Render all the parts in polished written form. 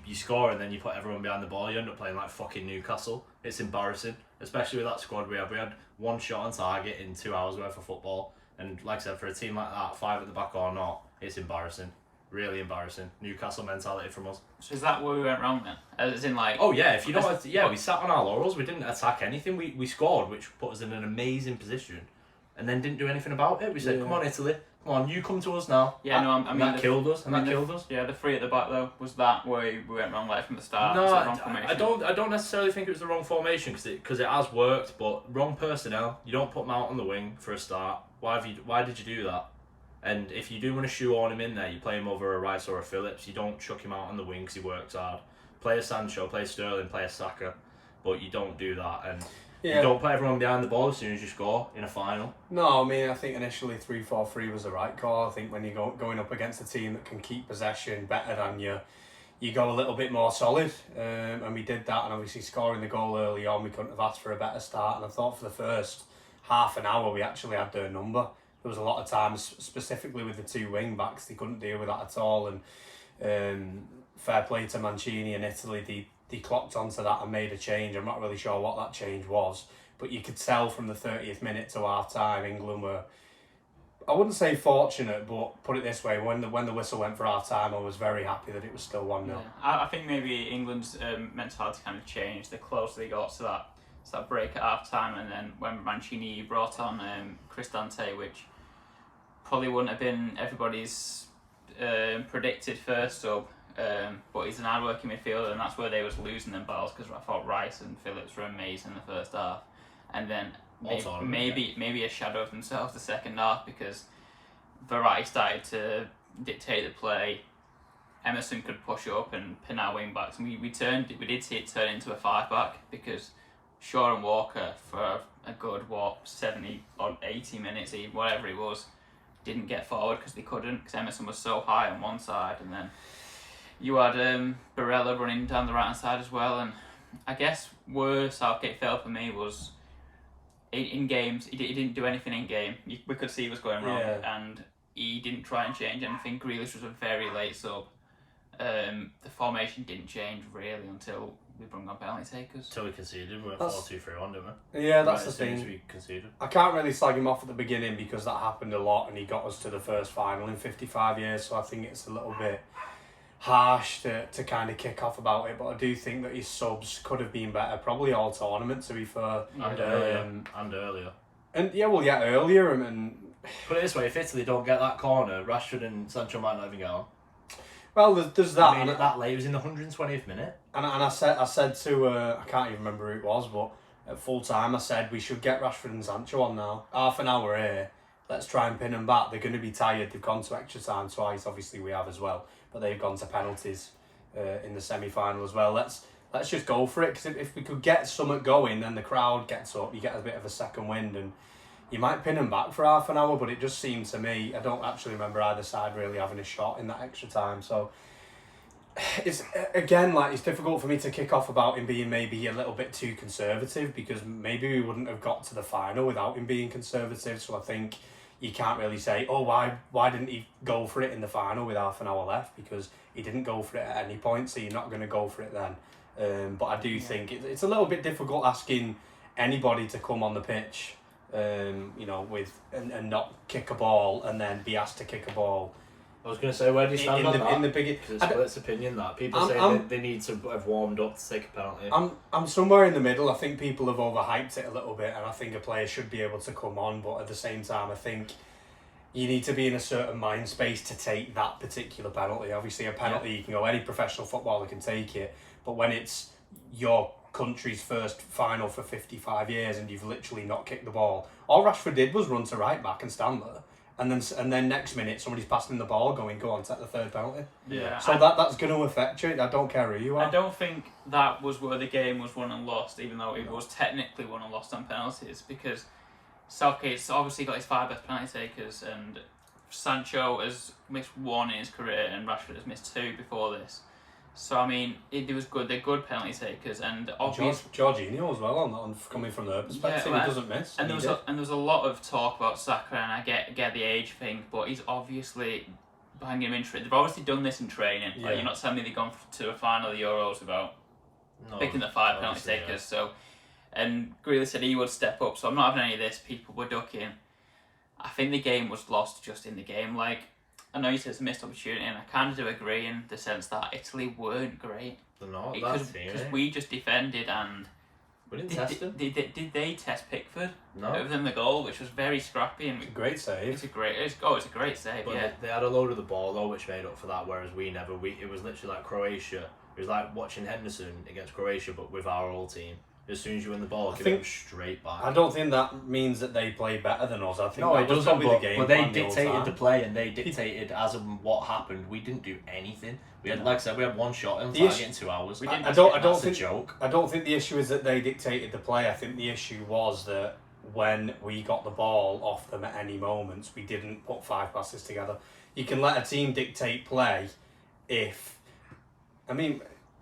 you score and then you put everyone behind the ball. You end up playing like fucking Newcastle. It's embarrassing, especially with that squad we had. We had one shot on target in 2 hours worth of football, and like I said, for a team like that, 5 at the back or not, it's embarrassing. Really embarrassing. Newcastle mentality from us. So is that where we went wrong then? As in like... Oh yeah, if you don't... we sat on our laurels. We didn't attack anything. We scored, which put us in an amazing position, and then didn't do anything about it. We said, come on Italy, come on, you come to us now. Yeah, no, I mean... that killed us, and that killed us. Yeah, the 3 at the back though, was that where we went wrong like from the start? No, I don't necessarily think it was the wrong formation, because it has worked, but wrong personnel. You don't put Mount on the wing for a start. Why did you do that? And if you do want to shoehorn him in there, you play him over a Rice or a Phillips. You don't chuck him out on the wing because he works hard. Play a Sancho, play a Sterling, play a Saka, but you don't do that. And you don't put everyone behind the ball as soon as you score in a final. No, I mean, I think initially 3-4-3 was the right call. I think when you're going up against a team that can keep possession better than you go a little bit more solid. And we did that, and obviously scoring the goal early on, we couldn't have asked for a better start. And I thought for the first half an hour, we actually had their number. There was a lot of times, specifically with the 2 wing backs, they couldn't deal with that at all. And fair play to Mancini and Italy, they clocked onto that and made a change. I'm not really sure what that change was, but you could tell from the 30th minute to half time, England were, I wouldn't say fortunate, but put it this way, when the whistle went for half time, I was very happy that it was still 1-0. Yeah. I think maybe England's mentality kind of changed the closer they got to that break at half time, and then when Mancini brought on Cristante, which probably wouldn't have been everybody's predicted first sub, but he's an hard-working midfielder, and that's where they was losing them battles, because I thought Rice and Phillips were amazing in the first half, and then maybe a shadow of themselves the second half, because Verratti started to dictate the play. Emerson could push up and pin our wing backs, and we did see it turn into a 5-back, because Shaw and Walker for a good 70 or 80 minutes, whatever it was, didn't get forward because they couldn't, because Emerson was so high on one side, and then you had Barella running down the right hand side as well. And I guess where Southgate fell for me was in games he didn't do anything in game. We could see he was going wrong, and he didn't try and change anything. Grealish was a very late sub. The formation didn't change really until we brought on penalty takers. Until we conceded, we went 4-2-3-1, didn't we? Yeah, that's the thing. We conceded. I can't really slag him off at the beginning because that happened a lot, and he got us to the first final in 55 years, so I think it's a little bit harsh to kind of kick off about it, but I do think that his subs could have been better, probably all tournament to be fair. And earlier. And earlier, and put it this way, if Italy don't get that corner, Rashford and Sancho might not even get on. Well, there's that. I mean, that late, it was in the 120th minute. And I said to I can't even remember who it was, but at full time I said we should get Rashford and Sancho on now. Half an hour here, let's try and pin them back. They're going to be tired. They've gone to extra time twice. Obviously we have as well, but they've gone to penalties in the semi-final as well. Let's just go for it, because if we could get something going, then the crowd gets up. You get a bit of a second wind, and you might pin them back for half an hour. But it just seemed to me, I don't actually remember either side really having a shot in that extra time. So it's again, like, it's difficult for me to kick off about him being maybe a little bit too conservative, because maybe we wouldn't have got to the final without him being conservative. So I think you can't really say, oh, why didn't he go for it in the final with half an hour left, because he didn't go for it at any point, so you're not going to go for it then. But I do think it's a little bit difficult asking anybody to come on the pitch, with and not kick a ball and then be asked to kick a ball. I was going to say, where do you stand on that? In the big, because it splits opinion that people say they need to have warmed up to take a penalty. I'm somewhere in the middle. I think people have overhyped it a little bit, and I think a player should be able to come on, but at the same time, I think you need to be in a certain mind space to take that particular penalty. Obviously, a penalty, you can go, any professional footballer can take it, but when it's your country's first final for 55 years and you've literally not kicked the ball, all Rashford did was run to right back and stand there. And then next minute somebody's passing the ball, going, go on, take the third penalty. Yeah. So that's going to affect you. I don't care who you are. I don't think that was where the game was won and lost, even though it was technically won and lost on penalties, because Southgate's obviously got his 5 best penalty takers, and Sancho has missed 1 in his career, and Rashford has missed 2 before this. So I mean, it was good. They're good penalty takers, and Jorginho as well on coming from their perspective, he doesn't miss. And there was a lot of talk about Saka, and I get the age thing, but he's obviously banging him into it. They've obviously done this in training. Yeah. Like, you're not telling me they've gone to a final of the Euros without picking the 5 penalty obviously, takers. yeah. So, and Grealish said he would step up. So I'm not having any of this. People were ducking. I think the game was lost just in the game. Like, I know you said it's a missed opportunity, and I kind of do agree in the sense that Italy weren't great They're not because that team, eh? we just defended and. We didn't test them. Did they test Pickford? No. Other than the goal, which was very scrappy and It's a great save. it's a great save. But Yeah. they had a load of the ball though, which made up for that. Whereas we never. It was literally like Croatia. It was like watching Henderson against Croatia, but with our old team. As soon as you win the ball, give them straight back. I don't think that means that they play better than us. I think No, that it was doesn't. probably But, the game but they plan the whole dictated time. the play, and they dictated as of what happened. We didn't do anything. We had, like I said, we had one shot in The target issue- in 2 hours. We didn't- I don't That's a think joke. I don't think the issue is that they dictated the play. I think the issue was that when we got the ball off them at any moments, we didn't put 5 passes together. You can let a team dictate play if, I mean,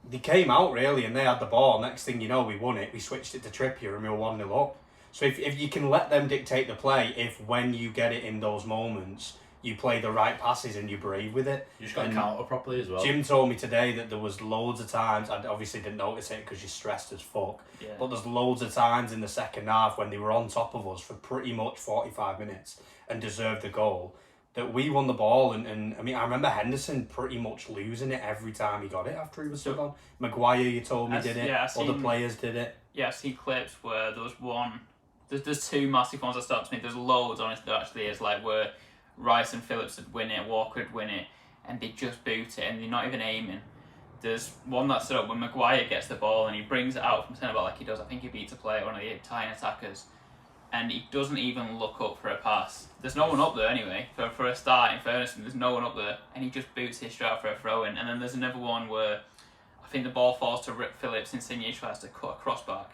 they came out really and they had the ball. Next thing you know, we won it. We switched it to Trippier and we were 1-0 up. So if you can let them dictate the play, if when you get it in those moments, you play the right passes and you're brave with it. You just got to And counter properly as well. Jim told me today that there was loads of times, I obviously didn't notice it because you're stressed as fuck, Yeah. but there's loads of times in the second half when they were on top of us for pretty much 45 minutes and deserved the goal, that we won the ball and I mean, I remember Henderson pretty much losing it every time he got it after he was So- subbed on. Maguire, you told me, I've- did it. yeah, I've Other seen- players did it. Yeah, I've seen clips where there was one. There's 2 massive ones that stood out to me. There's loads on it that actually is like where Rice and Phillips would win it, Walker would win it, and they just boot it and they're not even aiming. There's one that stood up when Maguire gets the ball and he brings it out from centre back like he does. I think he beats a player, one of the Italian attackers, and he doesn't even look up for a pass. There's no one up there anyway. For a start, in fairness, there's no one up there, and he just boots it straight out for a throw in. And then there's another one where I think the ball falls to Rip Phillips, Insigne tries to cut a crossback.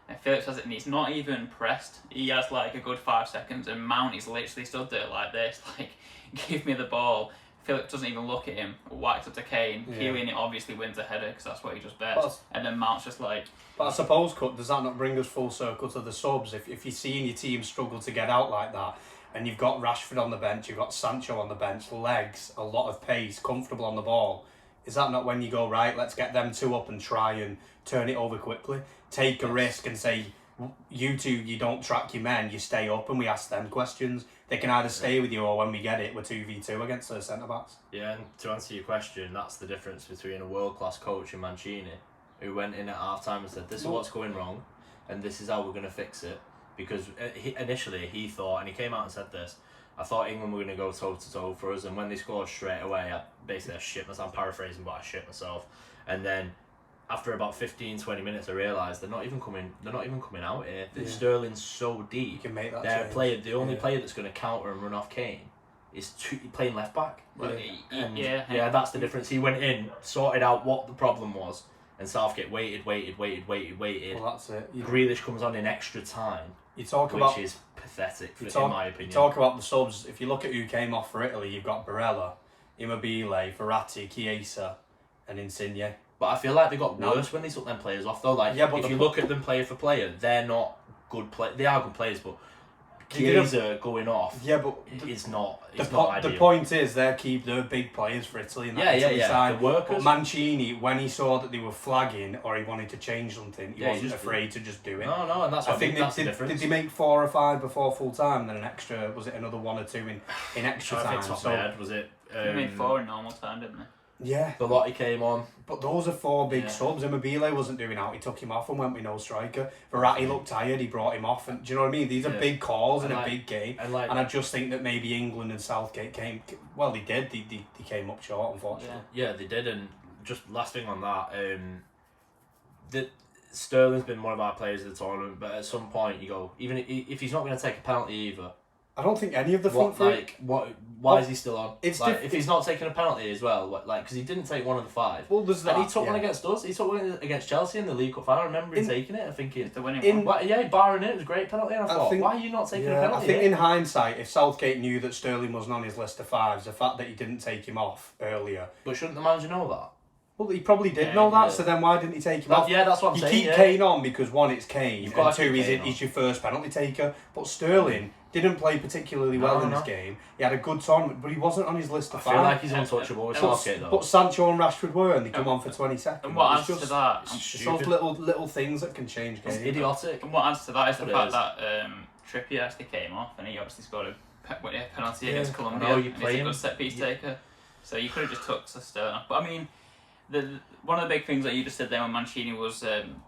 And Phillips has it and he's not even pressed. He has like a good 5 seconds and Mount is literally stood there like this, like, give me the ball. Phillips doesn't even look at him, whacks up to Kane. Yeah. Keelan obviously wins the header because that's what he just But- bets. And then Mount's just like, But I suppose, Cut, does that not bring us full circle to the subs? If you're seeing your team struggle to get out like that, and you've got Rashford on the bench, you've got Sancho on the bench, legs, a lot of pace, comfortable on the ball, is that not when you go, right, let's get them 2 up and try and turn it over quickly? Take a risk and say, you two, you don't track your men, you stay up and we ask them questions. They can either stay with you or when we get it, we're 2v2 against their centre-backs. Yeah, and to answer your question, that's the difference between a world-class coach and Mancini, who went in at half-time and said, this is what's going wrong, and this is how we're going to fix it. Because initially he thought, and he came out and said this, I thought England were going to go toe-to-toe for us, and when they scored straight away, I shit myself, I'm paraphrasing, but I shit myself. And then after about 15-20 minutes, I realised they're not even coming out here. Yeah. Sterling's so You deep. can make that Their change. player, the only Yeah. player that's going to counter and run off Kane is playing left back. well, And yeah. that's the difference. He went in, sorted out what the problem was, and Southgate waited. Well, that's it. Grealish comes on in extra time, You talk which about is pathetic, You in my opinion. You talk about the subs. If you look at who came off for Italy, you've got Barella, Immobile, Verratti, Chiesa, and Insigne. But I feel like they got No. worse when they took them players off, though. Like, Yeah, but if the you po- look at them player for player, they're not good play. They are good players, but They didn't- Chiesa going off Yeah, but is not. the, It's not the ideal. point is they're big players for Italy in that Yeah, Italy yeah. side. The workers. But Mancini, when he saw that they were flagging or he wanted to change something, he Yeah, he wasn't just afraid to just do it. No, and that's I what think that's they, the did difference. they make 4 or 5 before full time, then an extra, was it another 1 or 2 in extra I think time? top of So my head, was it? They made 4 in normal time, didn't they? yeah, Belotti came on. but those are 4 big Yeah. subs. Immobile wasn't doing out, he took him off and went with no striker. Verratti looked tired, he brought him off, and do you know what I mean? These are Yeah. big calls in And a like- big game. And like, And I just think that maybe England and Southgate well, they did. They came up short, unfortunately. yeah, they did. And just last thing on that, Sterling's been one of our players of the tournament, but at some point you go, even if he's not going to take a penalty either, I don't think any of the front three. why is he still on? It's like, diff- if he's not taking a penalty as well, because he didn't take one of the 5. Well, there's that. And he took one yeah. against us. He took one against Chelsea in the League Cup final. I remember him In- taking it. I think It's the winning In- one. well, yeah, barring it, it was a great penalty. And I thought, think- why are you not taking a Yeah, penalty? I think here? in hindsight, if Southgate knew that Sterling wasn't on his list of 5s, the fact that he didn't take him off earlier. But shouldn't the manager know that? Well, he probably did Yeah, know that, yeah. so then why didn't he take him off? Yeah, that's what I'm You saying. keep yeah. Kane on because 1, it's Kane, You've and got to 2, keep Kane on. he's your first penalty taker. But Sterling, didn't play particularly well in this No. game. He had a good tournament, but he wasn't on his list of I feel five. like he's untouchable with Southgate though. But Sancho and Rashford were, and they come on for 20 seconds. And what It's adds to that? it's It's stupid. those little things that can change It's games. idiotic. And what adds to that is the That's what fact it that Trippier actually came off, and he obviously scored a penalty Yeah, against I Colombia. know, you And play he's a him. good set piece Yeah. taker. So you could have just took Sterling off. But I mean, one of the big things that you just said there when Mancini was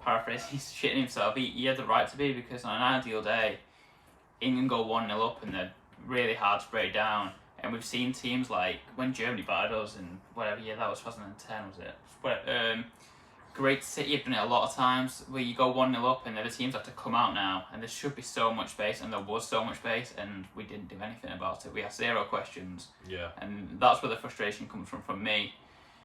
paraphrasing, he's shitting himself. He had the right to be, because on an ideal day, England go 1-0 up and they're really hard to break down. And we've seen teams like when Germany battered us in whatever year that was, 2010 was it? Great City have done it a lot of times where you go 1-0 up and the other teams have to come out now, and there should be so much space, and there was so much space, and we didn't do anything about it. We had 0 questions, Yeah. and that's where the frustration comes from me.